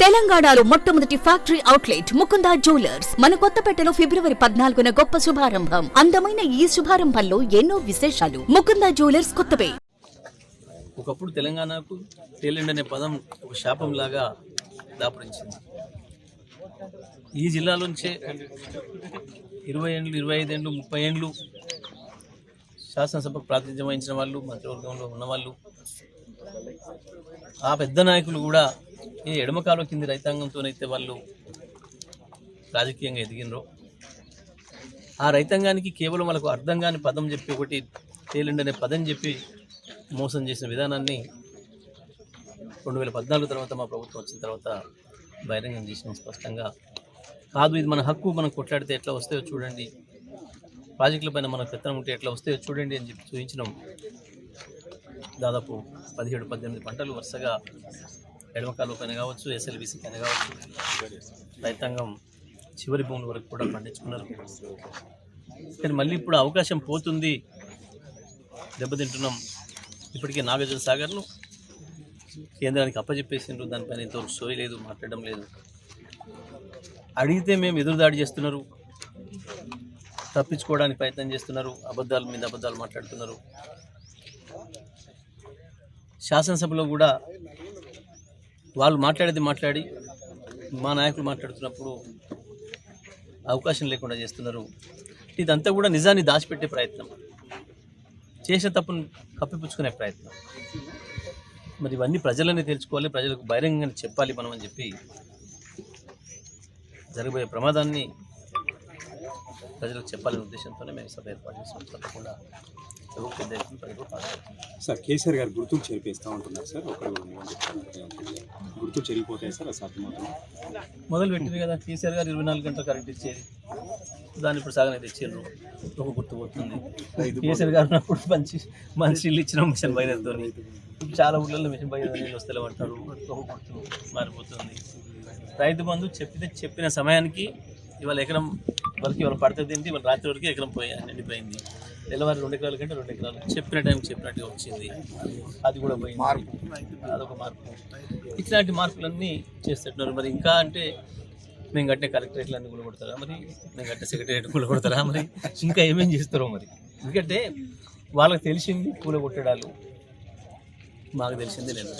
తెలంగాణలో మొట్టమొదటి factory outlet Mukunda jewellers మన కొత్తపేటలో ఫిబ్రవరి 14న గొప్ప శుభారంభం. అందమైన ఈ శుభారంభంలో ఎన్నో విశేషాలు. ముకుందా జ్యువెలర్స్ కొత్తపేట. ఒకప్పుడు తెలంగాణకు తేలిండి అనే పదం ఒక శాపం లాగా దాపురించింది. ఈ జిల్లాలోంచే 20 ఏళ్ళు, 25 ఏళ్ళు, 30 ఏళ్ళు శాసనసభకు ప్రాతినిధ్యం వహించిన వాళ్ళు, మంత్రివర్గంలో ఉన్నవాళ్ళు, ఆ పెద్ద నాయకులు కూడా ఈ ఎడమకాలో కింది రైతాంగంతోనైతే వాళ్ళు రాజకీయంగా ఎదిగినరో, ఆ రైతాంగానికి కేవలం వాళ్ళకు అర్థం కాని పదం చెప్పి ఒకటి తేలిండి అనే పదం చెప్పి మోసం చేసిన విధానాన్ని 2014 తర్వాత మా ప్రభుత్వం వచ్చిన తర్వాత బహిరంగం చేసిన స్పష్టంగా. కాదు, ఇది మన హక్కు, మనం కొట్లాడితే ఎట్లా వస్తాయో చూడండి, ప్రాజెక్టుల పైన మన పెత్తనం ఉంటే ఎట్లా వస్తాయో చూడండి అని చెప్పి చూపించినాం. దాదాపు 17-18 పంటలు వరుసగా ఎడమకాలు పైన కావచ్చు, ఎస్ఎల్బీసీ పైన కావచ్చు, రైతాంగం చివరి భూముల వరకు కూడా పండించుకున్నారు. కానీ మళ్ళీ ఇప్పుడు అవకాశం పోతుంది, దెబ్బతింటున్నాం. ఇప్పటికే నాగార్జున సాగర్ను కేంద్రానికి అప్పచెప్పేసిండ్రు, దానిపైన ఇంతవరకు సోయి లేదు, మాట్లాడడం లేదు. అడిగితే మేము ఎదురుదాడి చేస్తున్నారు, తప్పించుకోవడానికి ప్రయత్నం చేస్తున్నారు, అబద్ధాల మీద అబద్ధాలు మాట్లాడుతున్నారు. శాసనసభలో కూడా వాళ్ళు మాట్లాడేది మాట్లాడి మా నాయకులు మాట్లాడుతున్నప్పుడు అవకాశం లేకుండా చేస్తున్నారు. ఇదంతా కూడా నిజాన్ని దాచిపెట్టే ప్రయత్నం, చేసే తప్పును కప్పిపుచ్చుకునే ప్రయత్నం. మరి ఇవన్నీ ప్రజలనే తెలుసుకోవాలి, ప్రజలకు బహిరంగంగా చెప్పాలి మనం అని చెప్పి జరగబోయే ప్రమాదాన్ని ప్రజలకు చెప్పాలనే ఉద్దేశంతోనే మేము సభ ఏర్పాటు చేస్తాం. తప్పకుండా సార్ కేసీఆర్ గారు గుర్తులు చెరిపేస్తూ ఉంటున్నారు సార్, గుర్తులు చెరిగిపోతాయి సార్, అసాధ్యమవుతుంది. మొదలు పెట్టింది కదా కేసీఆర్ గారు 24 గంటలు కరెంట్ ఇచ్చేది, దాన్ని ఇప్పుడు సగం అయితే ఇచ్చారు, ఒక గుర్తు పోతుంది. కేసీఆర్ గారు ఉన్నప్పుడు మంచి ఇల్లు ఇచ్చిన మిషన్ బయలుతో చాలా ఊళ్ళల్లో మిషన్ బయలు నీళ్ళు వస్తలే అంటారు, ఒక గుర్తు మారిపోతుంది. రైతు బంధు చెప్పిన సమయానికి ఇవాళ ఎకరం వరకు ఇవాళ పడుతుంది ఏంటి, ఇవాళ రాత్రి వరకు ఎకరం నిండిపోయింది. తెల్లవారు 2 ఎకరాల కంటే 2 ఎకరాలు చెప్పిన టైంకి చెప్పినట్టుగా వచ్చింది, అది కూడా పోయింది. అదొక మార్పు. ఇట్లాంటి మార్పులన్నీ చేస్తున్నారు. మరి ఇంకా అంటే మేము కట్టిన కలెక్టరేట్లన్నీ కూడా కొడతారా, మరి మేము కట్టిన సెక్రటరేట్ కూడా కొడతారా, మరి ఇంకా ఏమేం చేస్తారో మరి. ఎందుకంటే వాళ్ళకి తెలిసింది పూల కొట్టడాలు, మాకు తెలిసింది లేదు.